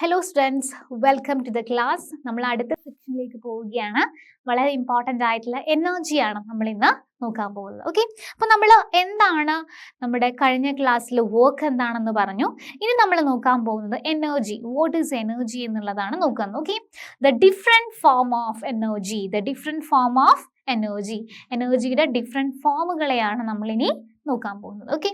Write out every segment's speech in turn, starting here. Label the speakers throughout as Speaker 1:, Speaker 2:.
Speaker 1: Hello students, welcome to the class. നമ്മൾ അടുത്ത സെക്ഷനിലേക്ക് പോവുകയാണ്. വളരെ ഇമ്പോർട്ടൻ്റ് ആയിട്ടുള്ള എനർജിയാണ് നമ്മൾ ഇന്ന് നോക്കാൻ പോകുന്നത്. ഓക്കെ, അപ്പോൾ നമ്മൾ എന്താണ് നമ്മുടെ കഴിഞ്ഞ ക്ലാസ്സിൽ വർക്ക് എന്താണെന്ന് പറഞ്ഞു. ഇനി നമ്മൾ നോക്കാൻ പോകുന്നത് എനർജി, വാട്ട് ഈസ് എനർജി എന്നുള്ളതാണ് നോക്കുന്നത്. Okay, the different form of energy, എനർജിയുടെ ഡിഫറെൻറ്റ് ഫോമുകളെയാണ് നമ്മളിനി നോക്കാൻ പോകുന്നത്. Okay,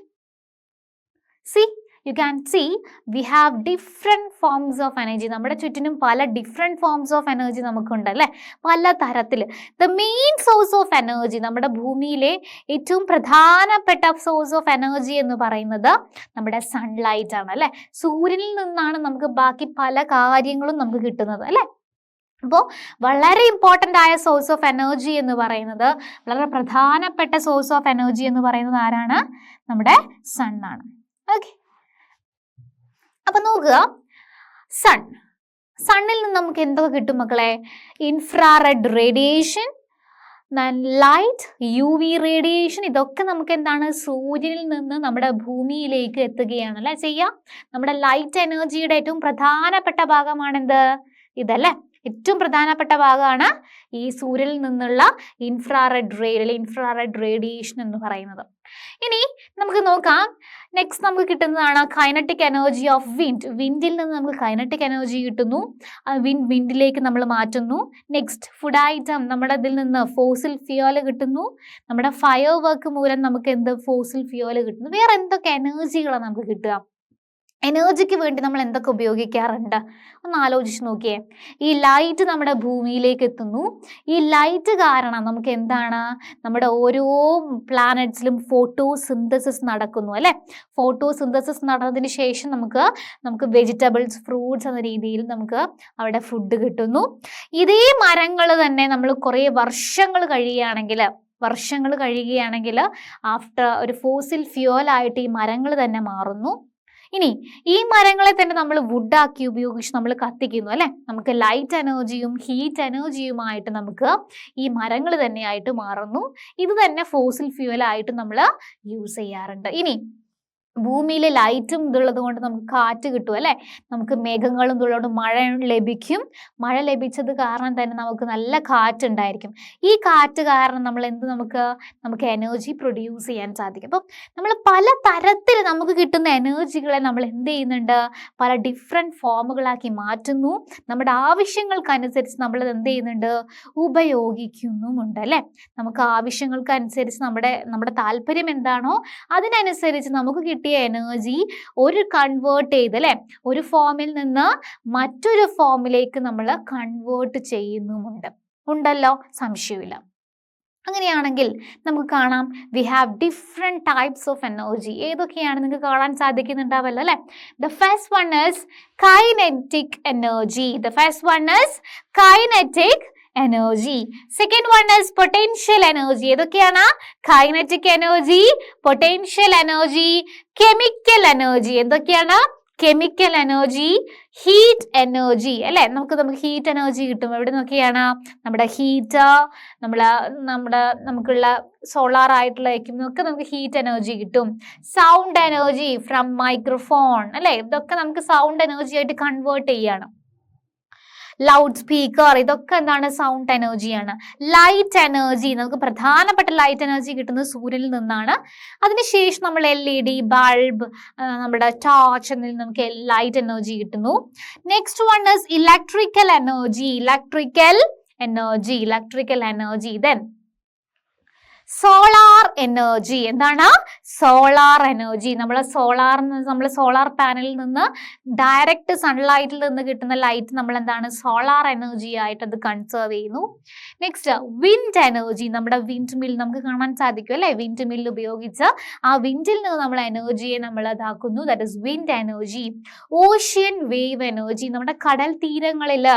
Speaker 1: you can see we have different forms of energy. നമ്മുടെ ചുറ്റിനും പല ഡിഫറെൻറ്റ് ഫോംസ് ഓഫ് എനർജി നമുക്കുണ്ട് അല്ലേ, പല തരത്തിൽ. The main source of energy, നമ്മുടെ ഭൂമിയിലെ ഏറ്റവും പ്രധാനപ്പെട്ട സോഴ്സ് ഓഫ് എനർജി എന്ന് പറയുന്നത് നമ്മുടെ സൺലൈറ്റ് ആണ് അല്ലേ. സൂര്യനിൽ നിന്നാണ് നമുക്ക് ബാക്കി പല കാര്യങ്ങളും നമുക്ക് കിട്ടുന്നത് അല്ലേ. അപ്പോൾ വളരെ ഇമ്പോർട്ടൻ്റ് ആയ സോഴ്സ് ഓഫ് എനർജി എന്ന് പറയുന്നത്, വളരെ പ്രധാനപ്പെട്ട സോഴ്സ് ഓഫ് എനർജി എന്ന് പറയുന്നത് ആരാണ്? നമ്മുടെ സൺ ആണ്. ഓക്കെ, അപ്പൊ നോക്കുക, സണ്ണിൽ നിന്ന് നമുക്ക് എന്തൊക്കെ കിട്ടും മക്കളെ? Infrared radiation, light, UV radiation, ഇതൊക്കെ നമുക്ക് എന്താണ്? സൂര്യനിൽ നിന്ന് നമ്മുടെ ഭൂമിയിലേക്ക് എത്തുകയാണ് അല്ലെ ചെയ്യുക. നമ്മുടെ ലൈറ്റ് എനർജിയുടെ ഏറ്റവും പ്രധാനപ്പെട്ട ഭാഗമാണ് എന്ത്? ഇതല്ലേ, ഏറ്റവും പ്രധാനപ്പെട്ട ഭാഗമാണ് ഈ സൂര്യനിൽ നിന്നുള്ള ഇൻഫ്രാറെഡ് റേഡിയേഷൻ എന്ന് പറയുന്നത്. ഇനി നമുക്ക് നോക്കാം, നെക്സ്റ്റ് നമുക്ക് കിട്ടുന്നതാണ് കൈനറ്റിക് എനർജി ഓഫ് വിൻഡിൽ നിന്ന് നമുക്ക് കൈനറ്റിക് എനർജി കിട്ടുന്നു. വിൻഡിലേക്ക് നമ്മൾ മാറ്റുന്നു. നെക്സ്റ്റ് ഫുഡ് ഐറ്റം, നമ്മുടെ ഇതിൽ നിന്ന് ഫോസിൽ ഫ്യൂവൽ കിട്ടുന്നു. നമ്മുടെ ഫയർ വർക്ക് മൂലം നമുക്ക് എന്ത്? ഫോസിൽ ഫ്യൂവൽ കിട്ടുന്നു. വേറെ എന്തൊക്കെ എനർജികളാണ് നമുക്ക് കിട്ടുക? എനർജിക്ക് വേണ്ടി നമ്മൾ എന്തൊക്കെ ഉപയോഗിക്കാറുണ്ട്? ഒന്ന് ആലോചിച്ച് നോക്കിയേ. ഈ ലൈറ്റ് നമ്മുടെ ഭൂമിയിലേക്ക് എത്തുന്നു. ഈ ലൈറ്റ് കാരണം നമുക്ക് എന്താണ്? നമ്മുടെ ഓരോ പ്ലാനറ്റ്സിലും ഫോട്ടോസിന്തസിസ് നടക്കുന്നു അല്ലേ. ഫോട്ടോസിന്തസിസ് നടന്നതിന് ശേഷം നമുക്ക് വെജിറ്റബിൾസ്, ഫ്രൂട്ട്സ് എന്ന രീതിയിൽ നമുക്ക് അവിടെ ഫുഡ് കിട്ടുന്നു. ഇതേ മരങ്ങൾ തന്നെ നമ്മൾ കുറേ വർഷങ്ങൾ കഴിയുകയാണെങ്കിൽ ആഫ്റ്റർ ഒരു ഫോസിൽ ഫ്യൂവലായിട്ട് ഈ മരങ്ങൾ തന്നെ മാറുന്നു. ഇനി ഈ മരങ്ങളെ തന്നെ നമ്മൾ വുഡാക്കി ഉപയോഗിച്ച് നമ്മൾ കത്തിക്കുന്നു അല്ലെ. നമുക്ക് ലൈറ്റ് എനർജിയും ഹീറ്റ് എനർജിയുമായിട്ട് നമുക്ക് ഈ മരങ്ങൾ തന്നെയായിട്ട് മാറുന്നു. ഇത് തന്നെ ഫോസിൽ ഫ്യൂവലായിട്ട് നമ്മൾ യൂസ് ചെയ്യാറുണ്ട്. ഇനി ഭൂമിയിലെ ലൈറ്റും ഇതുള്ളത് കൊണ്ട് നമുക്ക് കാറ്റ് കിട്ടും അല്ലേ. നമുക്ക് മേഘങ്ങളും ഇതുള്ളതുകൊണ്ട് മഴ ലഭിക്കും. മഴ ലഭിച്ചത് കാരണം തന്നെ നമുക്ക് നല്ല കാറ്റ് ഉണ്ടായിരിക്കും. ഈ കാറ്റ് കാരണം നമുക്ക് എനർജി പ്രൊഡ്യൂസ് ചെയ്യാൻ സാധിക്കും. അപ്പം നമ്മൾ പല തരത്തിൽ നമുക്ക് കിട്ടുന്ന എനർജികളെ നമ്മൾ എന്ത് ചെയ്യുന്നുണ്ട്? പല ഡിഫറെൻറ്റ് ഫോമുകളാക്കി മാറ്റുന്നു. നമ്മുടെ ആവശ്യങ്ങൾക്കനുസരിച്ച് നമ്മൾ എന്ത് ചെയ്യുന്നുണ്ട്? ഉപയോഗിക്കുന്നുമുണ്ട് അല്ലേ. നമുക്ക് ആവശ്യങ്ങൾക്കനുസരിച്ച് നമ്മുടെ താല്പര്യം എന്താണോ അതിനനുസരിച്ച് നമുക്ക് കിട്ടിയ എനർജി കൺവേർട്ട് ചെയ്ത് അല്ലെ, ഒരു ഫോമിൽ നിന്ന് മറ്റൊരു ഫോമിലേക്ക് നമ്മൾ കൺവേർട്ട് ചെയ്യുന്നുമുണ്ടല്ലോ, സംശയമില്ല. അങ്ങനെയാണെങ്കിൽ നമുക്ക് കാണാം, we have different types of energy. ഏതൊക്കെയാണ് നിങ്ങൾക്ക് കാണാൻ സാധിക്കുന്നുണ്ടാവല്ലോ അല്ലെ. The first one is kinetic energy. Second one is potential energy. ഏതൊക്കെയാണ്? Kinetic energy, potential energy, chemical energy. എന്തൊക്കെയാണ്? കെമിക്കൽ എനർജി, ഹീറ്റ് എനർജി അല്ലെ. നമുക്ക് ഹീറ്റ് എനർജി കിട്ടും. എവിടെ നോക്കിയാണ്? നമ്മുടെ ഹീറ്റ്, നമുക്കുള്ള സോളാർ ആയിട്ടുള്ള ഒക്കെ നമുക്ക് ഹീറ്റ് എനർജി കിട്ടും. സൗണ്ട് എനർജി ഫ്രം മൈക്രോഫോൺ അല്ലെ. ഇതൊക്കെ നമുക്ക് സൗണ്ട് എനർജി ആയിട്ട് കൺവേർട്ട് ചെയ്യാണ്. ലൗഡ് സ്പീക്കർ, ഇതൊക്കെ എന്താണ്? സൗണ്ട് എനർജിയാണ്. ലൈറ്റ് എനർജി, നമുക്ക് പ്രധാനപ്പെട്ട ലൈറ്റ് എനർജി കിട്ടുന്നത് സൂര്യനിൽ നിന്നാണ്. അതിനുശേഷം നമ്മൾ LED ബൾബ്, നമ്മുടെ ടോർച്ച് എന്നിൽ നമുക്ക് ലൈറ്റ് എനർജി കിട്ടുന്നു. Next one is electrical energy. Then solar energy. എന്താണ്? Solar energy. നമ്മൾ സോളാർ പാനലിൽ നിന്ന് ഡയറക്റ്റ് സൺലൈറ്റിൽ നിന്ന് കിട്ടുന്ന ലൈറ്റ് നമ്മൾ എന്താണ്? സോളാർ എനർജി ആയിട്ട് അത് കൺസേർവ് ചെയ്യുന്നു. Next wind energy. നമ്മുടെ വിൻഡ് മിൽ നമുക്ക് കാണാൻ സാധിക്കും അല്ലെ. വിൻഡ് മിൽ ഉപയോഗിച്ച് ആ വിൻഡിൽ നിന്ന് നമ്മൾ എനർജിയെ നമ്മൾ ഇതാക്കുന്നു. That is wind energy. Ocean wave energy. നമ്മുടെ കടൽ തീരങ്ങളിൽ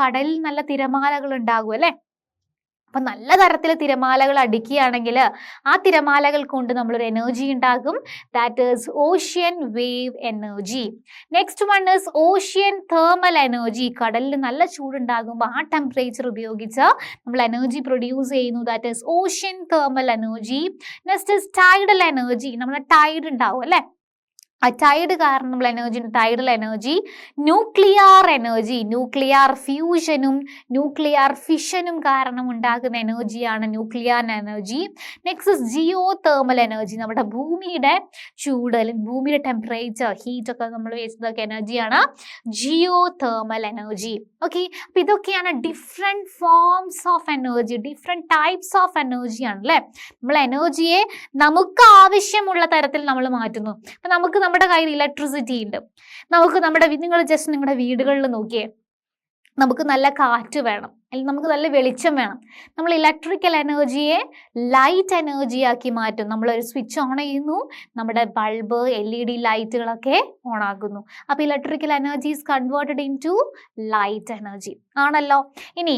Speaker 1: കടലിൽ നല്ല തിരമാലകൾ ഉണ്ടാകും അല്ലെ. അപ്പൊ നല്ല തരത്തിൽ തിരമാലകൾ അടിക്കുകയാണെങ്കിൽ ആ തിരമാലകൾ കൊണ്ട് നമ്മളൊരു എനർജി ഉണ്ടാകും. That is ocean wave energy. Next one is ocean thermal energy. കടലിൽ നല്ല ചൂടുണ്ടാകുമ്പോൾ ആ ടെമ്പറേച്ചർ ഉപയോഗിച്ച് നമ്മൾ എനർജി പ്രൊഡ്യൂസ് ചെയ്യുന്നു. That is ocean thermal energy. Next is tidal energy. നമ്മുടെ ടൈഡ് ഉണ്ടാവും അല്ലെ. ആ ടൈഡ് കാരണം നമ്മൾ energy, tidal energy, nuclear energy, nuclear ഫ്യൂഷനും ന്യൂക്ലിയർ ഫിഷനും കാരണം ഉണ്ടാകുന്ന എനർജിയാണ് nuclear energy. Next geothermal energy, നമ്മുടെ ഭൂമിയുടെ ചൂട് അല്ലെങ്കിൽ ഭൂമിയുടെ ടെമ്പറേച്ചർ, ഹീറ്റ് ഒക്കെ നമ്മൾ വെച്ചതൊക്കെ എനർജിയാണ് ജിയോ തേർമൽ എനർജി. ഓക്കെ, അപ്പൊ ഇതൊക്കെയാണ് different forms of energy, different types of energy ആണ് അല്ലെ. നമ്മൾ എനർജിയെ നമുക്ക് ആവശ്യമുള്ള തരത്തിൽ നമ്മൾ മാറ്റുന്നു. അപ്പൊ നമുക്ക് നമ്മുടെ കയ്യിൽ ഇലക്ട്രിസിറ്റി ഉണ്ട്, നമുക്ക് നിങ്ങൾ ജസ്റ്റ് നിങ്ങളുടെ വീടുകളിൽ നോക്കിയേ, നമുക്ക് നല്ല കാറ്റ് വേണം, അല്ലെങ്കിൽ നമുക്ക് നല്ല വെളിച്ചം വേണം. നമ്മൾ ഇലക്ട്രിക്കൽ എനർജിയെ ലൈറ്റ് എനർജി ആക്കി മാറ്റും. നമ്മളൊരു സ്വിച്ച് ഓൺ ചെയ്യുന്നു, നമ്മുടെ ബൾബ് LED ലൈറ്റുകളൊക്കെ ഓൺ ആകുന്നു. അപ്പോൾ electrical energy is converted in to light energy ആണല്ലോ. ഇനി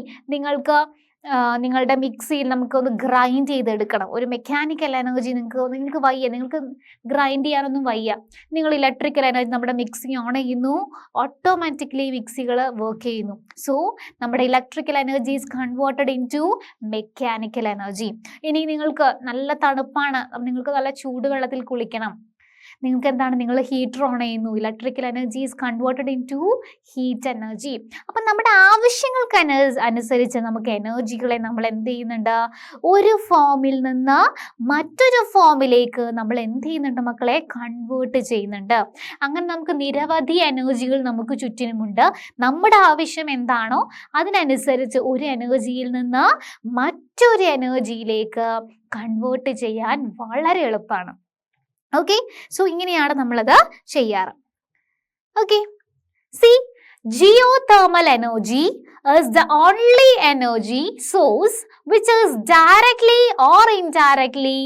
Speaker 1: നിങ്ങളുടെ മിക്സിയിൽ നമുക്കൊന്ന് ഗ്രൈൻഡ് ചെയ്തെടുക്കണം, ഒരു മെക്കാനിക്കൽ എനർജി നിങ്ങൾക്ക് വയ്യ, നിങ്ങൾക്ക് ഗ്രൈൻഡ് ചെയ്യാനൊന്നും വയ്യ, നിങ്ങൾ ഇലക്ട്രിക്കൽ എനർജി നമ്മുടെ മിക്സി ഓൺ ചെയ്യുന്നു, ഓട്ടോമാറ്റിക്കലി മിക്സികൾ വർക്ക് ചെയ്യുന്നു. സോ നമ്മുടെ electrical energy is converted in to mechanical energy. ഇനി നിങ്ങൾക്ക് നല്ല തണുപ്പാണ്, നിങ്ങൾക്ക് നല്ല ചൂടുവെള്ളത്തിൽ കുളിക്കണം, നിങ്ങൾക്ക് എന്താണ്, നിങ്ങൾ ഹീറ്റർ ഓൺ ചെയ്യുന്നു, electrical energy is converted in to heat energy. അപ്പം നമ്മുടെ ആവശ്യങ്ങൾക്ക് അനുസരിച്ച് നമുക്ക് എനർജികളെ നമ്മൾ എന്ത് ചെയ്യുന്നുണ്ട്, ഒരു ഫോമിൽ നിന്ന് മറ്റൊരു ഫോമിലേക്ക് നമ്മൾ എന്ത് ചെയ്യുന്നുണ്ട് മക്കളെ, കൺവേർട്ട് ചെയ്യുന്നുണ്ട്. അങ്ങനെ നമുക്ക് നിരവധി എനർജികൾ നമുക്ക് ചുറ്റിനുമുണ്ട്. നമ്മുടെ ആവശ്യം എന്താണോ അതിനനുസരിച്ച് ഒരു എനർജിയിൽ നിന്ന് മറ്റൊരു എനർജിയിലേക്ക് കൺവേർട്ട് ചെയ്യാൻ വളരെ എളുപ്പമാണ്. ഓക്കെ, സോ ഇങ്ങനെയാണ് നമ്മളത് ചെയ്യാറ്. Okay, C geothermal energy is the only energy source which is directly or indirectly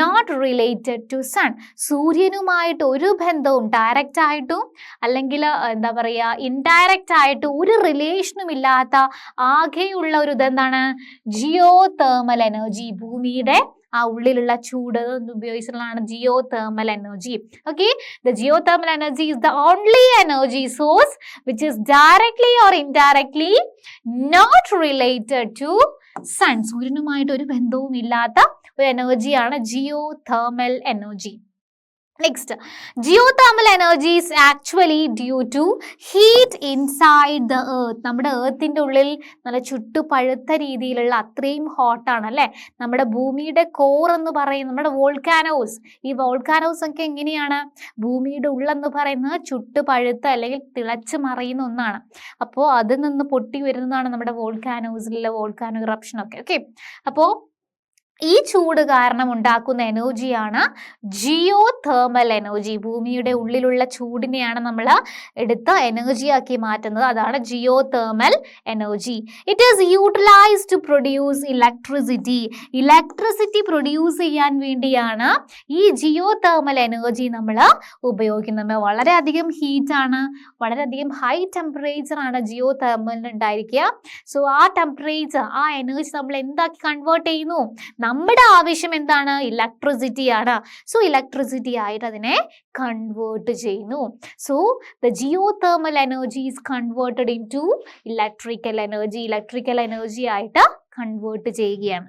Speaker 1: not related to sun. സൂര്യനുമായിട്ട് ഒരു ബന്ധവും ഡയറക്റ്റ് ആയിട്ടും അല്ലെങ്കിൽ എന്താ പറയുക ഇൻഡയറക്റ്റ് ആയിട്ട് ഒരു റിലേഷനും ഇല്ലാത്ത ആകെയുള്ള ഒരു ഇതെന്താണ്, ജിയോ തേർമൽ എനർജി. ഭൂമിയുടെ ആ ഉള്ളിലുള്ള ചൂട് ഉപയോഗിച്ചിട്ടുള്ളതാണ് geothermal energy. Okay, the geothermal energy is the only energy source which is directly or indirectly not related to sun. സൂര്യനുമായിട്ട് ഒരു ബന്ധവും ഇല്ലാത്ത ഒരു എനർജിയാണ് geothermal energy. Next, geothermal energy is actually due to heat inside the earth. നമ്മുടെ earthന്റെ ഉള്ളിൽ നല്ല ചുട്ടുപഴുത്ത രീതിയിലുള്ള അത്രയും ഹോട്ടാണ് അല്ലേ നമ്മുടെ ഭൂമിയുടെ കോർ എന്ന് പറയുന്നത്. നമ്മുടെ വോൾക്കാനോസ്, ഈ വോൾക്കാനോസ് ഒക്കെ എങ്ങനെയാണ്, ഭൂമിയുടെ ഉള്ളെന്ന് പറയുന്നത് ചുട്ടുപഴുത്ത അല്ലെങ്കിൽ തിളച്ച് മറിയുന്ന ഒന്നാണ്. അപ്പോൾ അതിൽ നിന്ന് പൊട്ടി വരുന്നതാണ് നമ്മുടെ വോൾക്കാനോസിലുള്ള വോൾക്കാനോ ഇറപ്ഷൻ ഒക്കെ. ഓക്കെ, അപ്പോൾ ഈ ചൂട് കാരണം ഉണ്ടാക്കുന്ന എനർജിയാണ് ജിയോ തേർമൽ എനർജി. ഭൂമിയുടെ ഉള്ളിലുള്ള ചൂടിനെയാണ് നമ്മൾ എടുത്ത് എനർജിയാക്കി മാറ്റുന്നത്. അതാണ് geothermal energy. It is utilised to produce electricity. Electricity produce ചെയ്യാൻ വേണ്ടിയാണ് ഈ ജിയോ തേർമൽ എനർജി നമ്മൾ ഉപയോഗിക്കുന്നത്. വളരെയധികം ഹീറ്റാണ്, വളരെയധികം ഹൈ ടെമ്പറേച്ചർ ആണ് ജിയോ തേർമലിന് ഉണ്ടായിരിക്കുക. സോ ആ ടെമ്പറേച്ചർ, ആ എനർജി നമ്മൾ എന്താക്കി കൺവേർട്ട് ചെയ്യുന്നു, നമ്മുടെ ആവശ്യം എന്താണ്, ഇലക്ട്രിസിറ്റി ആണ്. സോ ഇലക്ട്രിസിറ്റി ആയിട്ട് അതിനെ കൺവേർട്ട് ചെയ്യുന്നു. So the geothermal energy is converted in to electrical energy. Electrical energy ആയിട്ട് കൺവേർട്ട് ചെയ്യുകയാണ്.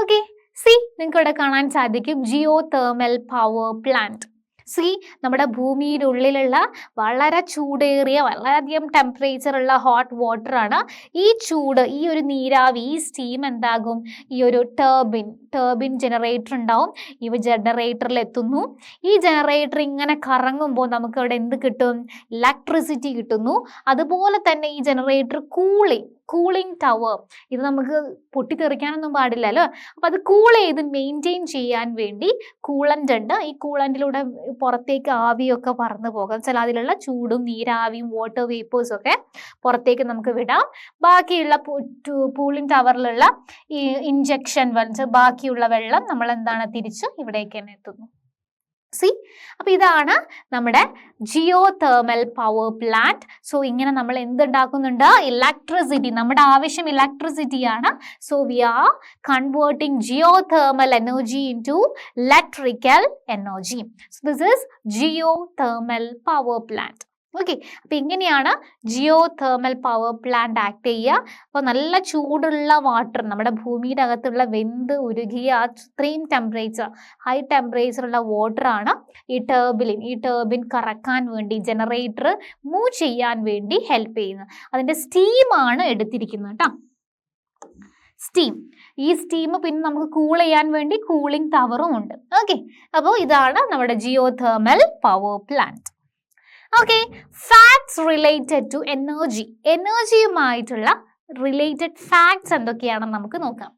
Speaker 1: ഓക്കെ, സി നിങ്ങൾക്ക് ഇവിടെ കാണാൻ സാധിക്കും geothermal power plant. See നമ്മുടെ ഭൂമിയുടെ ഉള്ളിലുള്ള വളരെ ചൂടേറിയ വളരെയധികം ടെമ്പറേച്ചർ ഉള്ള ഹോട്ട് വാട്ടർ ആണ്. ഈ ചൂട്, ഈ ഒരു നീരാവി, ഈ സ്റ്റീം എന്താകും, ഈ ഒരു ടർബിൻ ജനറേറ്റർ ഉണ്ടാവും. ഇവ ജനറേറ്ററിൽ എത്തുന്നു. ഈ ജനറേറ്റർ ഇങ്ങനെ കറങ്ങുമ്പോൾ നമുക്ക് അവിടെ എന്ത് കിട്ടും, ഇലക്ട്രിസിറ്റി കിട്ടുന്നു. അതുപോലെ തന്നെ ഈ ജനറേറ്റർ കൂളിംഗ് ടവർ, ഇത് നമുക്ക് പൊട്ടിത്തെറിക്കാനൊന്നും പാടില്ലല്ലോ. അപ്പം അത് കൂൾ ചെയ്ത് മെയിൻറ്റെയിൻ ചെയ്യാൻ വേണ്ടി കൂളൻ്റ് ഉണ്ട്. ഈ കൂളൻ്റിലൂടെ പുറത്തേക്ക് ആവിയൊക്കെ പറന്നു പോകാം. ചില അതിലുള്ള ചൂടും നീരാവിയും വാട്ടർ വേപ്പേഴ്സും ഒക്കെ പുറത്തേക്ക് നമുക്ക് വിടാം. ബാക്കിയുള്ള കൂളിംഗ് ടവറിലുള്ള ഈ ഇഞ്ചക്ഷൻ ബാക്കിയുള്ള വെള്ളം നമ്മൾ എന്താണ് തിരിച്ച് ഇവിടേക്ക് തന്നെ എത്തുന്നു. സി, അപ്പൊ ഇതാണ് നമ്മുടെ geothermal power plant. So ഇങ്ങനെ നമ്മൾ എന്തുണ്ടാക്കുന്നുണ്ട്, ഇലക്ട്രിസിറ്റി, നമ്മുടെ ആവശ്യം ഇലക്ട്രിസിറ്റിയാണ്. So we are converting geothermal energy in to electrical energy. So this is geothermal power plant. Okay, അപ്പൊ ഇങ്ങനെയാണ് geothermal power plant act ചെയ്യുക. അപ്പൊ നല്ല ചൂടുള്ള വാട്ടർ, നമ്മുടെ ഭൂമിയുടെ അകത്തുള്ള വെന്ത് ഉരുകിയ അത്രയും ടെമ്പറേച്ചർ, ഹൈ ടെമ്പറേച്ചർ ഉള്ള വാട്ടർ ആണ് ഈ ടർബിൻ കറക്കാൻ വേണ്ടി, ജനറേറ്റർ മൂവ് ചെയ്യാൻ വേണ്ടി ഹെൽപ്പ് ചെയ്യുന്നത്. അതിന്റെ സ്റ്റീമാണ് എടുത്തിരിക്കുന്നത് കേട്ടോ, സ്റ്റീം. ഈ സ്റ്റീം പിന്നെ നമുക്ക് കൂൾ ചെയ്യാൻ വേണ്ടി കൂളിംഗ് ടവറും ഉണ്ട്. ഓക്കെ, അപ്പോൾ ഇതാണ് നമ്മുടെ geothermal power plant. Okay, facts related to energy. എനർജിയുമായിട്ടുള്ള റിലേറ്റഡ് ഫാക്ട്സ് എന്തൊക്കെയാണെന്ന് നമുക്ക് നോക്കാം.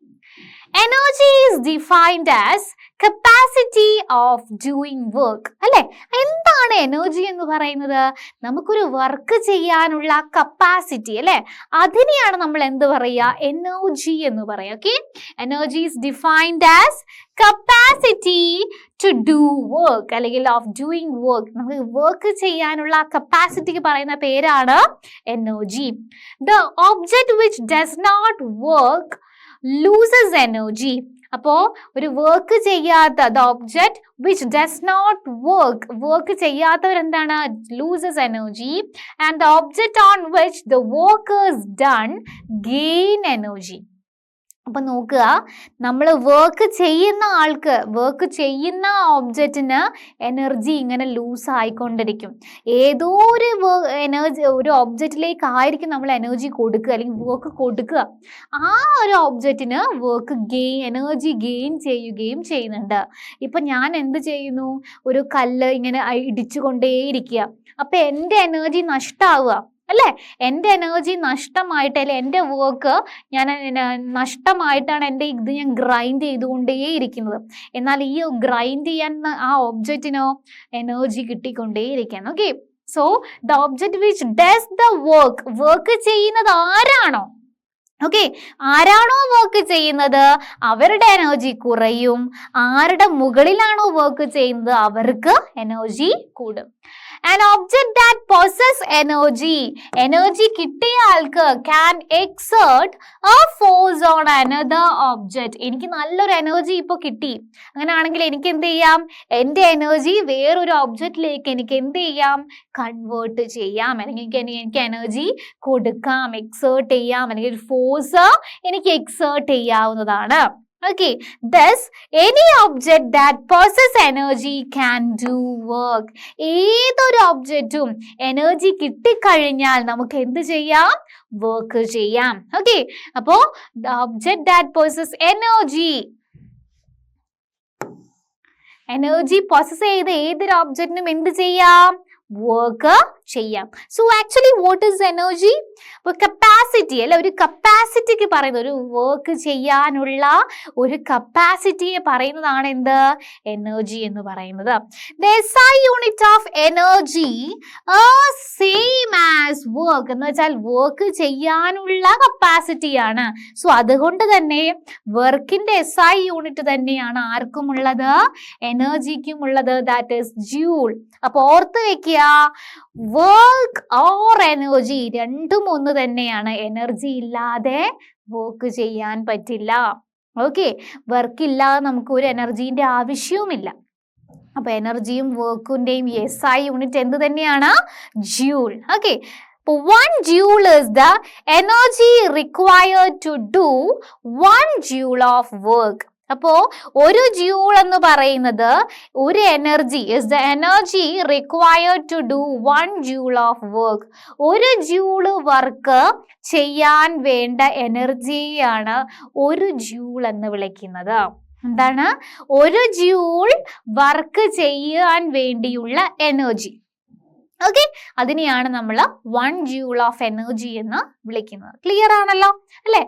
Speaker 1: Energy is defined as capacity of doing work. അല്ലെ, എന്താണ് എനർജി എന്ന് പറയുന്നത്? നമുക്കൊരു വർക്ക് ചെയ്യാനുള്ള കപ്പാസിറ്റി, അല്ലെ, അതിനെയാണ് നമ്മൾ എന്ത് പറയുക? എനർജി എന്ന് പറയാം. Okay, energy is defined as capacity to do work, അല്ലെങ്കിൽ ഓഫ് ഡൂയിങ് വർക്ക്. നമുക്ക് വർക്ക് ചെയ്യാനുള്ള കപ്പാസിറ്റിക്ക് പറയുന്ന പേരാണ് energy. The object which does not work loses energy. അപ്പോ ഒരു വർക്ക് ചെയ്യാത്ത, the object which does not work ചെയ്യാത്തവരെന്താണ്? Loses energy. And the object on which the work is done gain energy. അപ്പൊ നോക്കുക, നമ്മൾ വർക്ക് ചെയ്യുന്ന ആൾക്ക്, വർക്ക് ചെയ്യുന്ന ഒബ്ജക്റ്റിന് എനർജി ഇങ്ങനെ ലൂസ് ആയിക്കൊണ്ടിരിക്കും. ഏതോ ഒരു എനർജി, ഒരു ഒബ്ജക്റ്റിലേക്ക് ആയിരിക്കും നമ്മൾ എനർജി കൊടുക്കുക, അല്ലെങ്കിൽ വർക്ക് കൊടുക്കുക. ആ ഒരു ഒബ്ജക്റ്റിന് എനർജി ഗെയിൻ ചെയ്യുകയും ചെയ്യുന്നുണ്ട്. ഇപ്പൊ ഞാൻ എന്ത് ചെയ്യുന്നു? ഒരു കല്ല് ഇങ്ങനെ ഇടിച്ചുകൊണ്ടേയിരിക്കുക. അപ്പൊ എൻ്റെ എനർജി നഷ്ടമാവുക, അല്ലേ? എൻ്റെ എനർജി നഷ്ടമായിട്ട്, അല്ലെ എൻ്റെ വർക്ക് നഷ്ടമായിട്ടാണ് ഞാൻ ഗ്രൈൻഡ് ചെയ്തുകൊണ്ടേയിരിക്കുന്നത്. എന്നാൽ ഈ ഗ്രൈൻഡ് ചെയ്യാൻ ആ ഒബ്ജക്റ്റിനോ എനർജി കിട്ടിക്കൊണ്ടേയിരിക്കണം. Okay, so the object which does the work ചെയ്യുന്നത് ആരാണോ, ഓക്കെ, ആരാണോ വർക്ക് ചെയ്യുന്നത് അവരുടെ എനർജി കുറയും. ആരുടെ മുകളിലാണോ വർക്ക് ചെയ്യുന്നത് അവർക്ക് എനർജി കൂടും. An object that possesses energy കിട്ടിയ ആൾക്ക് can exert a force on another object. എനിക്ക് നല്ലൊരു എനർജി ഇപ്പോൾ കിട്ടി. അങ്ങനെയാണെങ്കിൽ എനിക്ക് എന്ത് ചെയ്യാം? എൻ്റെ എനർജി വേറൊരു ഒബ്ജക്റ്റിലേക്ക് എനിക്ക് എന്ത് ചെയ്യാം? കൺവേർട്ട് ചെയ്യാം, അല്ലെങ്കിൽ എനിക്ക് എനർജി കൊടുക്കാം, എക്സേർട്ട് ചെയ്യാം, അല്ലെങ്കിൽ ഫോഴ്സ് എനിക്ക് എക്സേർട്ട് ചെയ്യാവുന്നതാണ്. Okay, thus any object that possesses energy can do work. ഏതൊരു ഒബ്ജക്റ്റും എനർജി കിട്ടിക്കഴിഞ്ഞാൽ നമുക്ക് എന്ത് ചെയ്യാം? വർക്ക് ചെയ്യാം. ഓക്കെ, അപ്പോ the object that possesses energy possess ചെയ്ത ഏതൊരു ഒബ്ജക്റ്റിനും എന്ത് ചെയ്യാം? വർക്ക് ചെയ്യാം. So actually what is energy? Capacity, അല്ലെ, ഒരു കപ്പാസിറ്റിക്ക് പറയുന്നത്, ഒരു വർക്ക് ചെയ്യാനുള്ള ഒരു കപ്പാസിറ്റിയെ പറയുന്നതാണ് എന്ത്? എനർജി എന്ന് പറയുന്നത്. The SI unit of energy same as work എന്ന് വെച്ചാൽ വർക്ക് ചെയ്യാനുള്ള കപ്പാസിറ്റിയാണ്. സോ അതുകൊണ്ട് തന്നെ വർക്കിന്റെ SI യൂണിറ്റ് തന്നെയാണ് ആർക്കും ഉള്ളത്? എനർജിക്കും ഉള്ളത്. That is joule. അപ്പൊ ഓർത്ത് വെക്കുക, വർക്ക് ഓർ എനർജി രണ്ടും ഒന്ന് തന്നെയാണ്. എനർജി ഇല്ലാതെ വർക്ക് ചെയ്യാൻ പറ്റില്ല. ഓക്കെ, വർക്ക് ഇല്ലാതെ നമുക്ക് ഒരു എനർജീന്റെ ആവശ്യവുമില്ല. അപ്പൊ എനർജിയും വർക്കിന്റെയും SI യൂണിറ്റ് എന്ത് തന്നെയാണ്? Joule. Okay, 1 joule is the energy required to do 1 joule of work. അപ്പോ ഒരു ജൂൾ എന്ന് പറയുന്നത് ഒരു energy is the energy required to do 1 joule of work. ഒരു ജൂൾ വർക്ക് ചെയ്യാൻ വേണ്ട എനർജിയാണ് ഒരു ജൂൾ എന്ന് വിളിക്കുന്നത്. എന്താണ്? ഒരു ജൂൾ വർക്ക് ചെയ്യാൻ വേണ്ടിയുള്ള എനർജി. ഓക്കെ, അതിനെയാണ് നമ്മൾ 1 joule of energy എന്ന് വിളിക്കുന്നത്. ക്ലിയർ ആണല്ലോ, അല്ലെ?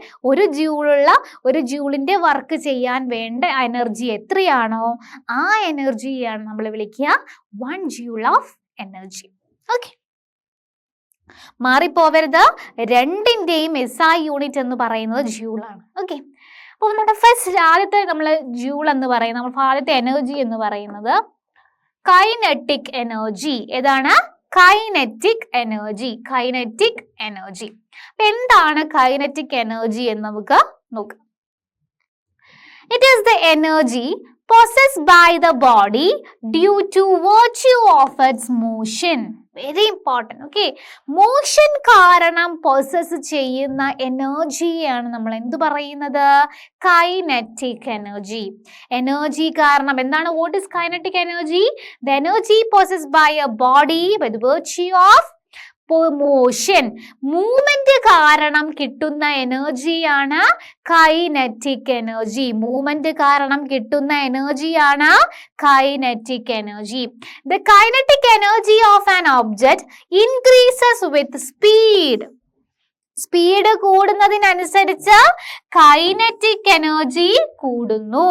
Speaker 1: ഒരു ജൂളിന്റെ വർക്ക് ചെയ്യാൻ വേണ്ട എനർജി എത്രയാണോ ആ എനർജിയാണ് നമ്മൾ വിളിക്കുക 1 joule of energy. ഓക്കെ, മാറിപ്പോവരുത്. രണ്ടിന്റെയും SI യൂണിറ്റ് എന്ന് പറയുന്നത് ജൂളാണ്. ഓക്കെ, അപ്പോൾ നമ്മുടെ ഫസ്റ്റ് ആദ്യത്തെ നമ്മൾ ജൂൾ എന്ന് പറയുന്നത്, നമ്മൾ ആദ്യത്തെ എനർജി എന്ന് പറയുന്നത് കൈനറ്റിക് എനർജി. ഏതാണ്? Kinetic energy. എന്താണ് കൈനറ്റിക് എനർജി എന്ന് നമുക്ക് നോക്കാം. It is the energy possessed by the body due to virtue of its motion. Very important. Okay, motion കാരണം പോസസ് ചെയ്യുന്ന എനർജിയാണ് നമ്മൾ എന്ത് പറയുന്നത്? Kinetic energy. എനർജി കാരണം എന്താണ്? What is kinetic energy? The energy possessed by a body by the virtue of motion. Movement കാരണം കിട്ടുന്ന എനർജിയാണ് കൈനറ്റിക് എനർജി. മൂവ്മെന്റ് കാരണം കിട്ടുന്ന എനർജിയാണ് kinetic energy. The kinetic energy of an object increases with speed. Speed കൂടുന്നതിനനുസരിച്ച് kinetic energy കൂടുന്നു.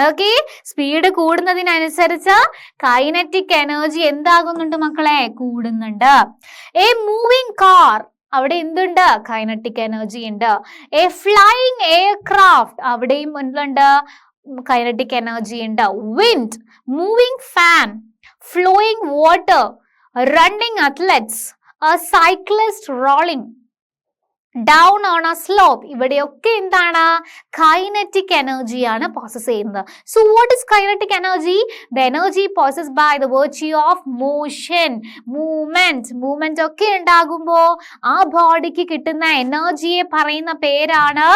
Speaker 1: Okay, speed കൂടുന്നതിനനുസരിച്ച് kinetic energy എന്താകുന്നുണ്ട് മക്കളെ? കൂടുന്നുണ്ട്. എ മൂവിംഗ് കാർ, അവിടെ എന്തുണ്ട്? കൈനറ്റിക് എനർജി ഉണ്ട്. എ ഫ്ലൈയിങ് എയർക്രാഫ്റ്റ്, അവിടെയും എന്തുണ്ട്? കൈനറ്റിക് എനർജി ഉണ്ട്. Wind, moving fan, flowing water, running athletes, a cyclist rolling down on a slope, ഇവിടെയൊക്കെ എന്താണ്? കൈനറ്റിക് എനർജിയാണ് പ്രോസസ് ചെയ്യുന്നത്. So what is kinetic energy? The energy processed by the virtue of motion. Movement ഒക്കെ ഉണ്ടാകുമ്പോൾ ആ ബോഡിക്ക് കിട്ടുന്ന എനർജിയെ പറയുന്ന പേരാണ്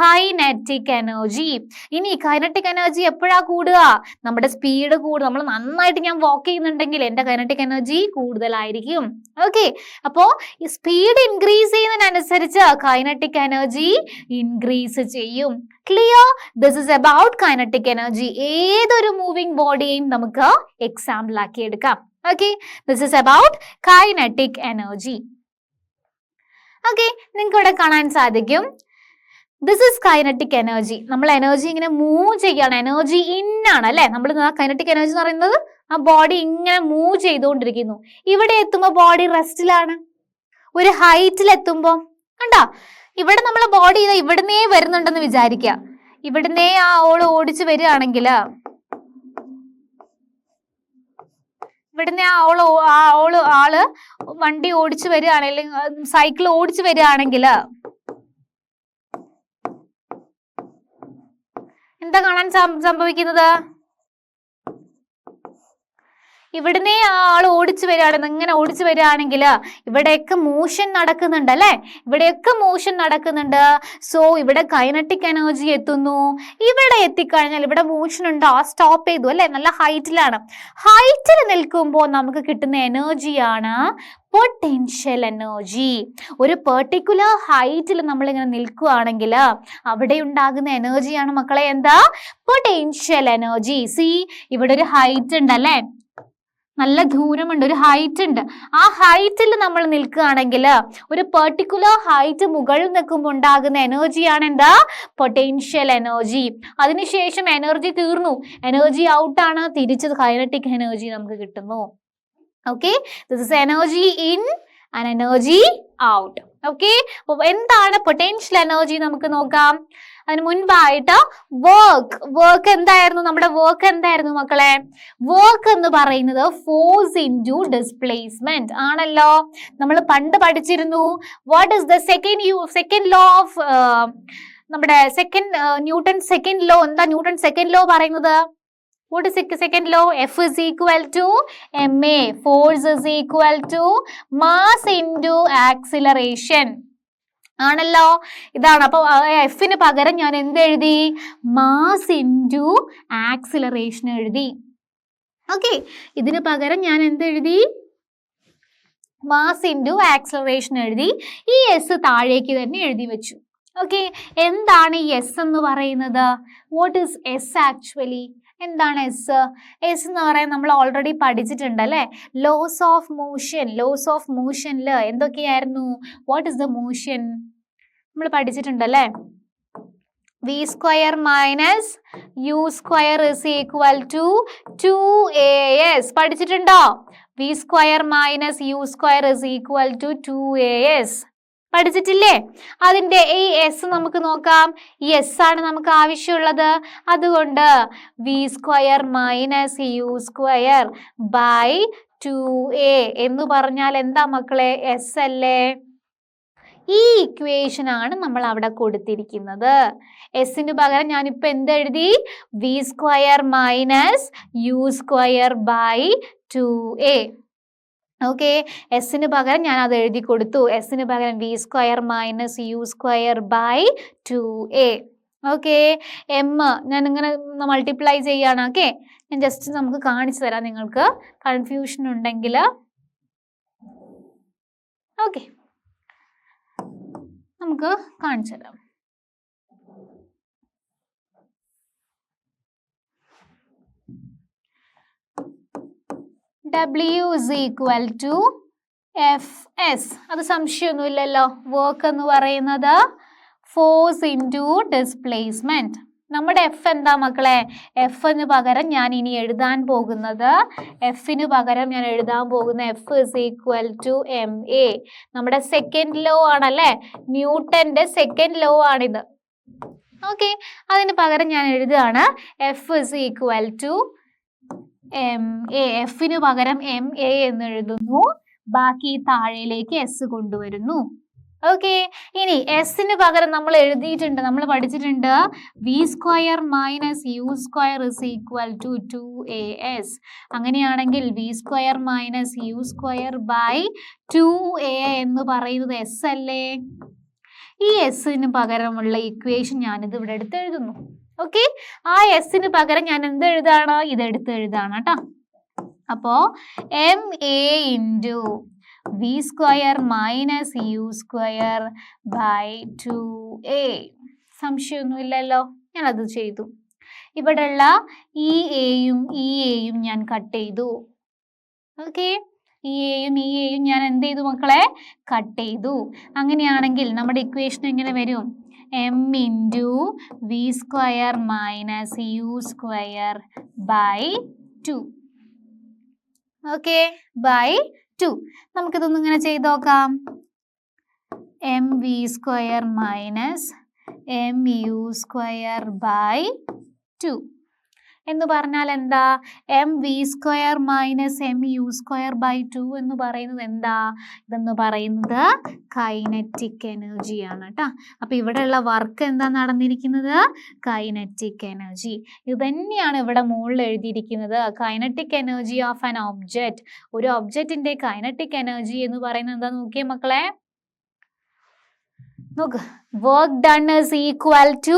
Speaker 1: കൈനറ്റിക് എനർജി. ഇനി കൈനറ്റിക് എനർജി എപ്പോഴാ കൂടുക? നമ്മുടെ സ്പീഡ് കൂടും. നമ്മൾ നന്നായിട്ട് ഞാൻ വാക്ക് ചെയ്യുന്നുണ്ടെങ്കിൽ എൻ്റെ കൈനറ്റിക് എനർജി കൂടുതലായിരിക്കും. ഓക്കെ, അപ്പോ ഈ സ്പീഡ് ഇൻക്രീസ് ചെയ്യുന്നതിനനുസരിച്ച് കൈനറ്റിക് എനർജി ഇൻക്രീസ് ചെയ്യും. Clear? This is about kinetic energy. ഏതൊരു മൂവിംഗ് ബോഡിയെയും നമുക്ക് എക്സാമ്പിൾ ആക്കി എടുക്കാം. Okay, this is about kinetic energy. Okay, നിങ്ങൾക്ക് ഇവിടെ കാണാൻ സാധിക്കും ദിസ് ഇസ് കൈനറ്റിക് എനർജി. നമ്മൾ എനർജി ഇങ്ങനെ മൂവ് ചെയ്യാണ്. എനർജി ഇൻ ആണ് അല്ലെ? നമ്മൾ കൈനറ്റിക് എനർജി എന്ന് പറയുന്നത് ആ ബോഡി ഇങ്ങനെ മൂവ് ചെയ്തുകൊണ്ടിരിക്കുന്നു. ഇവിടെ എത്തുമ്പോൾ ബോഡി റെസ്റ്റിലാണ്. ഒരു ഹൈറ്റിൽ എത്തുമ്പോൾ കണ്ടോ, ഇവിടെ നമ്മളെ ബോഡി ഇവിടുന്നേ വരുന്നുണ്ടെന്ന് വിചാരിക്കുക. ഇവിടുന്നേ ആ ഓടിച്ചു വരികയാണെങ്കിൽ, ഇവിടുന്ന് ആള് വണ്ടി ഓടിച്ചു വരികയാണെങ്കിൽ, സൈക്കിൾ ഓടിച്ചു വരികയാണെങ്കിൽ എന്താ കാണാൻ സംഭവിക്കുന്നത്? ഇവിടുന്നേ ആൾ ഓടിച്ചു വരികയാണെന്ന് ഇങ്ങനെ ഓടിച്ചു വരികയാണെങ്കിൽ ഇവിടെയൊക്കെ മോഷൻ നടക്കുന്നുണ്ട് അല്ലെ? ഇവിടെയൊക്കെ മോഷൻ നടക്കുന്നുണ്ട്. സോ ഇവിടെ കൈനറ്റിക് എനർജി എത്തുന്നു. ഇവിടെ എത്തിക്കഴിഞ്ഞാൽ ഇവിടെ മോഷൻ ഉണ്ടോ? സ്റ്റോപ്പ് ചെയ്തു അല്ലെ? നല്ല ഹൈറ്റിലാണ്. ഹൈറ്റിൽ നിൽക്കുമ്പോൾ നമുക്ക് കിട്ടുന്ന എനർജിയാണ് പൊട്ടൻഷ്യൽ എനർജി. ഒരു പെർട്ടിക്കുലർ ഹൈറ്റിൽ നമ്മളിങ്ങനെ നിൽക്കുകയാണെങ്കിൽ അവിടെ ഉണ്ടാകുന്ന എനർജിയാണ് മക്കളെ എന്താ? Potential energy. സി, ഇവിടെ ഒരു ഹൈറ്റ് ഉണ്ട് അല്ലെ? നല്ല ദൂരമുണ്ട്, ഒരു ഹൈറ്റ് ഉണ്ട്. ആ ഹൈറ്റിൽ നമ്മൾ നിൽക്കുകയാണെങ്കിൽ ഒരു പെർട്ടിക്കുലർ ഹൈറ്റ് മുകളിൽ നിൽക്കുമ്പോൾ ഉണ്ടാകുന്ന എനർജിയാണ് എന്താ? Potential energy. അതിനുശേഷം എനർജി തീർന്നു, എനർജി ഔട്ടാണ്, തിരിച്ചത് കൈനറ്റിക് എനർജി നമുക്ക് കിട്ടുന്നു. Okay, this is energy in and energy out. Okay, അപ്പോൾ എന്താണ് പൊട്ടൻഷ്യൽ എനർജി നമുക്ക് നോക്കാം. അതിന് മുൻപായിട്ട് വർക്ക് എന്തായിരുന്നു? നമ്മുടെ വർക്ക് എന്തായിരുന്നു മക്കളെ? വർക്ക് എന്ന് പറയുന്നത് ഫോഴ്സ് ഇൻടു ഡിസ്പ്ലേസ്മെന്റ് ആണല്ലോ. നമ്മൾ പണ്ട് പഠിച്ചിരുന്നു. What is the second law of നമ്മുടെ ന്യൂട്ടൺ സെക്കൻഡ് ലോ? എന്താ ന്യൂട്ടൺ സെക്കൻഡ് ലോ പറയുന്നത്? What is the second law? F is equal to ma. Force is equal to mass into acceleration. ആണല്ലോ, ഇതാണ്. അപ്പൊ എഫിന് പകരം ഞാൻ എന്ത് എഴുതി? മാസ് ഇൻറ്റു ആക്സിലറേഷൻ എഴുതി. ഓക്കെ, ഇതിന് പകരം ഞാൻ എന്ത് എഴുതി? മാസ് ഇൻറ്റു ആക്സിലറേഷൻ എഴുതി. ഈ എസ് താഴേക്ക് തന്നെ എഴുതി വെച്ചു. ഓക്കെ, എന്താണ് ഈ എസ് എന്ന് പറയുന്നത്? What is S actually? എന്താണ് എസ്? എസ് എന്ന് പറയാൻ നമ്മൾ ഓൾറെഡി പഠിച്ചിട്ടുണ്ട് അല്ലെ? ലോസ് ഓഫ് മോഷനിൽ എന്തൊക്കെയായിരുന്നു? What is the motion? നമ്മൾ പഠിച്ചിട്ടുണ്ട് അല്ലെ? V square minus u square is equal to 2as. പഠിച്ചിട്ടുണ്ടോ? V square minus u square is equal to 2as. പഠിച്ചിട്ടില്ലേ? അതിന്റെ ഈ എസ് നമുക്ക് നോക്കാം. ഈ എസ് ആണ് നമുക്ക് ആവശ്യമുള്ളത്. അതുകൊണ്ട് v square minus u square by 2a എന്ന് പറഞ്ഞാൽ എന്താ മക്കളെ? എസ് അല്ലേ? ഈ ഇക്വേഷൻ ആണ് നമ്മൾ അവിടെ കൊടുത്തിരിക്കുന്നത്. എസിന് പകരം ഞാനിപ്പോ എന്തെഴുതി? V square minus u square by 2a. Okay, എസിന് പകരം ഞാൻ അത് എഴുതി കൊടുത്തു. എസിന് പകരം v square minus u square by 2a. Okay, എം ഞാൻ ഇങ്ങനെ മൾട്ടിപ്ലൈ ചെയ്യാണ്. ഓക്കെ, ഞാൻ ജസ്റ്റ് നമുക്ക് കാണിച്ചു തരാം നിങ്ങൾക്ക് കൺഫ്യൂഷൻ ഉണ്ടെങ്കിൽ. ഓക്കെ, നമുക്ക് കാണിച്ചു തരാം. W is equal to Fs. അത് സംശയമൊന്നുമില്ലല്ലോ. വർക്ക് എന്ന് പറയുന്നത് ഫോഴ്സ് ഇൻറ്റു ഡിസ്പ്ലേസ്മെന്റ്. നമ്മുടെ എഫ് എന്താ മക്കളെ? എഫിന് പകരം ഞാൻ ഇനി എഴുതാൻ പോകുന്നത് F is equal to m a. നമ്മുടെ സെക്കൻഡ് ലോ ആണല്ലേ, ന്യൂട്ടന്റെ സെക്കൻഡ് ലോ ആണിത്. ഓക്കെ, അതിന് പകരം ഞാൻ എഴുതുകയാണ് F is equal to m a. എഫിന് പകരം എം എ എന്ന് എഴുതുന്നു. ബാക്കി താഴേക്ക് എസ് കൊണ്ടുവരുന്നു. ഓക്കെ, ഇനി എസിന് പകരം നമ്മൾ എഴുതിയിട്ടുണ്ട്, നമ്മൾ പഠിച്ചിട്ടുണ്ട് v square minus u square is equal to 2as. അങ്ങനെയാണെങ്കിൽ v square minus u square by 2a എന്ന് പറയുന്നത് എസ് അല്ലേ? ഈ എസിന് പകരമുള്ള ഇക്വേഷൻ ഞാനിത് ഇവിടെ എടുത്ത് എഴുതുന്നു. ഓക്കെ, ആ എസിന് പകരം ഞാൻ എന്ത് എഴുതാണ്? ഇത് എടുത്ത് എഴുതാണ് കേട്ടോ. അപ്പോ m a into v square minus u square by 2a. സംശയമൊന്നുമില്ലല്ലോ, ഞാനത് ചെയ്തു. ഇവിടെയുള്ള ഈ എയും ഞാൻ കട്ട് ചെയ്തു. ഓക്കെ, ഈ എയും ഞാൻ എന്ത് ചെയ്തു മക്കളെ? കട്ട് ചെയ്തു. അങ്ങനെയാണെങ്കിൽ നമ്മുടെ ഇക്വേഷൻ എങ്ങനെ വരും? M into v square minus u square by 2. Okay, by 2. നമുക്കിതൊന്നും ഇങ്ങനെ ചെയ്ത് നോക്കാം. M v square minus m u square by 2 എന്ന് പറഞ്ഞാൽ എന്താ? M v square minus m u square by 2 എന്ന് പറയുന്നത് എന്താ? ഇതെന്ന് പറയുന്നത് കൈനറ്റിക് എനർജിയാണ് കേട്ടോ. അപ്പൊ ഇവിടെയുള്ള വർക്ക് എന്താ നടന്നിരിക്കുന്നത്? Kinetic energy. ഇത് തന്നെയാണ് ഇവിടെ മുകളിൽ എഴുതിയിരിക്കുന്നത്. Kinetic energy of an object. ഒരു ഒബ്ജക്റ്റിന്റെ കൈനറ്റിക് എനർജി എന്ന് പറയുന്നത് എന്താ? നോക്കിയേ മക്കളെ, നോക്ക്. Work done is equal to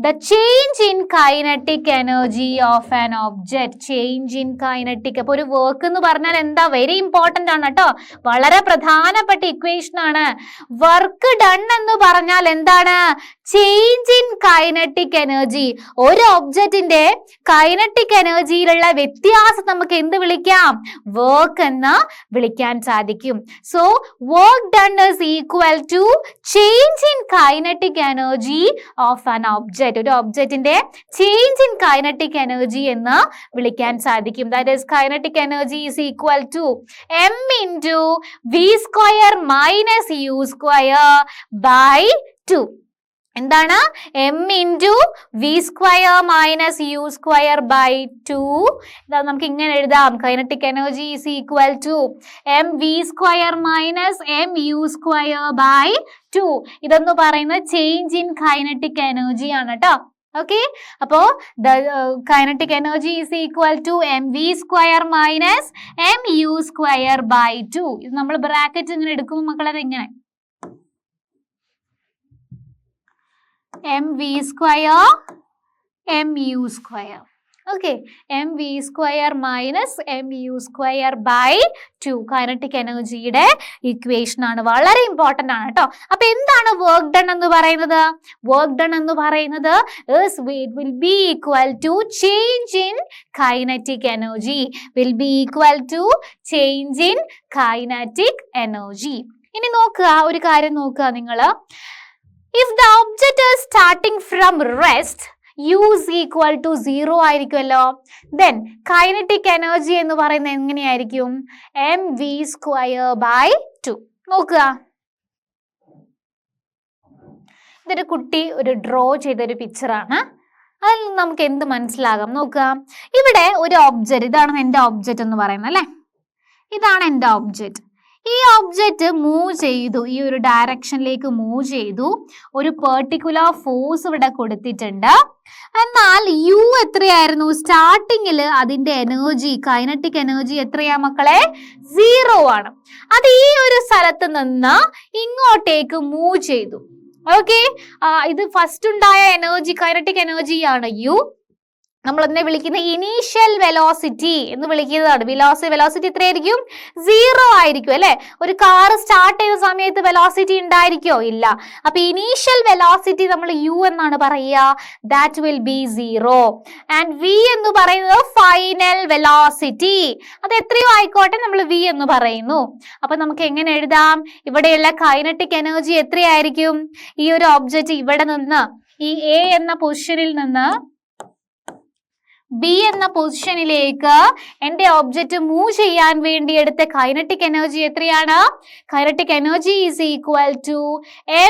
Speaker 1: the change in kinetic energy of an object. Change in kinetic. അപ്പോൾ ഒരു വർക്ക് എന്ന് പറഞ്ഞാൽ എന്താ? വെരി ഇമ്പോർട്ടന്റ് ആണ് കേട്ടോ, വളരെ പ്രധാനപ്പെട്ട ഇക്വേഷൻ ആണ്. വർക്ക് ഡൺ എന്ന് പറഞ്ഞാൽ എന്താണ്? Change in kinetic energy. ഒരു ഒബ്ജക്റ്റിന്റെ കൈനറ്റിക് എനർജിയിലുള്ള വ്യത്യാസം നമുക്ക് എന്ത് വിളിക്കാം? വർക്ക് എന്ന് വിളിക്കാൻ സാധിക്കും. So work done is equal to change in kinetic energy of an object. ഒരു ഒബ്ജക്റ്റിന്റെ ചേഞ്ച് ഇൻ കൈനറ്റിക് എനർജി എന്ന് വിളിക്കാൻ സാധിക്കും. That is kinetic energy is equal to m into v square minus u square by 2. എന്താണ്? m into v square minus u square by 2. ഇതാ നമുക്ക് ഇങ്ങനെ എഴുതാം. Kinetic energy is equal to m v square minus m u square by 2. ഇതെന്ന് പറയുന്നത് change in kinetic energy ആണ് കേട്ടോ. Okay, അപ്പോ kinetic energy is equal to m v square minus m u square by 2. ഇത് നമ്മൾ bracket ഇങ്ങനെ എടുക്കുമ്പോൾ മക്കളത് എങ്ങനെ? mv square mu square. Okay, mv square minus mu square by 2 kinetic എനർജിയുടെ equation ആണ്. വളരെ ഇമ്പോർട്ടന്റ് ആണ് കേട്ടോ. അപ്പൊ എന്താണ് വർക്ക് ഡൺ എന്ന് പറയുന്നത്? വർക്ക് ഡൺ എന്ന് പറയുന്നത് will be equal to change in kinetic energy. Will be equal to change in kinetic energy. ഇനി നോക്കുക, ഒരു കാര്യം നോക്കുക നിങ്ങൾ. If the object is starting from rest, u is equal to 0 ആയിരിക്കുമല്ലോ. Then kinetic energy എന്ന് പറയുന്നത് എങ്ങനെയായിരിക്കും? mv square by 2. നോക്കുക, ഇതൊരു കുട്ടി ഒരു ഡ്രോ ചെയ്തൊരു പിക്ചറാണ്. അതിൽ നിന്ന് നമുക്ക് എന്ത് മനസ്സിലാകാം? നോക്കുക, ഇവിടെ ഒരു ഒബ്ജക്റ്റ്, ഇതാണ് എൻ്റെ ഒബ്ജക്റ്റ് എന്ന് പറയുന്നത് അല്ലേ? ഇതാണ് എൻ്റെ ഒബ്ജക്റ്റ്. ഈ ഒബ്ജക്റ്റ് മൂവ് ചെയ്തു, ഈ ഒരു ഡയറക്ഷനിലേക്ക് മൂവ് ചെയ്തു, ഒരു പെർട്ടിക്കുലർ ഫോഴ്സ് ഇവിടെ കൊടുത്തിട്ടുണ്ട്. എന്നാൽ യു എത്രയായിരുന്നു? സ്റ്റാർട്ടിങ്ങിൽ അതിന്റെ എനർജി, കൈനറ്റിക് എനർജി എത്രയാ മക്കളെ? 0 ആണ്. അത് ഈ ഒരു സ്ഥലത്ത് നിന്ന് ഇങ്ങോട്ടേക്ക് മൂവ് ചെയ്തു. ഓക്കെ, ഇത് ഫസ്റ്റ് ഉണ്ടായ എനർജി, കൈനറ്റിക് എനർജി ആണ് യു. നമ്മൾ അതിനെ വിളിക്കുന്ന ഇനീഷ്യൽ വെലോസിറ്റി എന്ന് വിളിക്കുന്നതാണ്. വെലോസിറ്റി എത്രയായിരിക്കും? 0 ആയിരിക്കും അല്ലെ? ഒരു കാർ സ്റ്റാർട്ട് ചെയ്ത സമയത്ത് വെലോസിറ്റി ഉണ്ടായിരിക്കോ? ഇല്ല. അപ്പൊ ഇനീഷ്യൽ വെലോസിറ്റി നമ്മൾ യു എന്നാണ് പറയുക. That will be 0. And we എന്ന് പറയുന്നത് ഫൈനൽ വെലോസിറ്റി. അത് എത്രയോ ആയിക്കോട്ടെ, നമ്മൾ വി എന്ന് പറയുന്നു. അപ്പൊ നമുക്ക് എങ്ങനെ എഴുതാം? ഇവിടെയുള്ള കൈനറ്റിക് എനർജി എത്രയായിരിക്കും? ഈ ഒരു ഒബ്ജക്റ്റ് ഇവിടെ നിന്ന്, ഈ എ എന്ന പൊസിഷനിൽ നിന്ന് ബി എന്ന പൊസിഷനിലേക്ക് എന്റെ ഒബ്ജക്റ്റ് മൂവ് ചെയ്യാൻ വേണ്ടി എടുത്ത കൈനറ്റിക് എനർജി എത്രയാണ്? Kinetic energy is equal to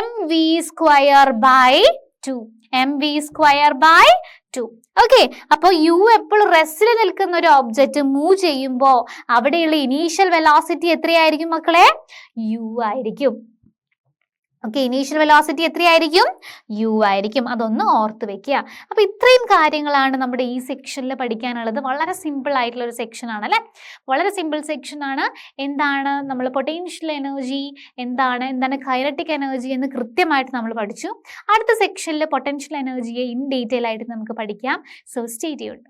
Speaker 1: mv²/2. mv²/2. Okay, അപ്പൊ യു എപ്പോഴും റെസ്റ്റിൽ നിൽക്കുന്ന ഒരു ഒബ്ജക്റ്റ് മൂവ് ചെയ്യുമ്പോൾ അവിടെയുള്ള ഇനീഷ്യൽ വെലോസിറ്റി എത്രയായിരിക്കും മക്കളെ? യു ആയിരിക്കും. ഓക്കെ, ഇനീഷ്യൽ വെലോസിറ്റി എത്രയായിരിക്കും? യു ആയിരിക്കും. അതൊന്ന് ഓർത്ത് വെക്കുക. അപ്പൊ ഇത്രയും കാര്യങ്ങളാണ് നമ്മുടെ ഈ സെക്ഷനിൽ പഠിക്കാനുള്ളത്. വളരെ സിമ്പിൾ ആയിട്ടുള്ള ഒരു സെക്ഷൻ ആണ് അല്ലെ? വളരെ സിമ്പിൾ സെക്ഷൻ ആണ്. എന്താണ് നമ്മൾ പൊട്ടൻഷ്യൽ എനർജി, എന്താണ് കൈനറ്റിക് എനർജി എന്ന് കൃത്യമായിട്ട് നമ്മൾ പഠിച്ചു. അടുത്ത സെക്ഷനിൽ പൊട്ടൻഷ്യൽ എനർജിയെ ഇൻ ഡീറ്റെയിൽ ആയിട്ട് നമുക്ക് പഠിക്കാം. So stay tuned.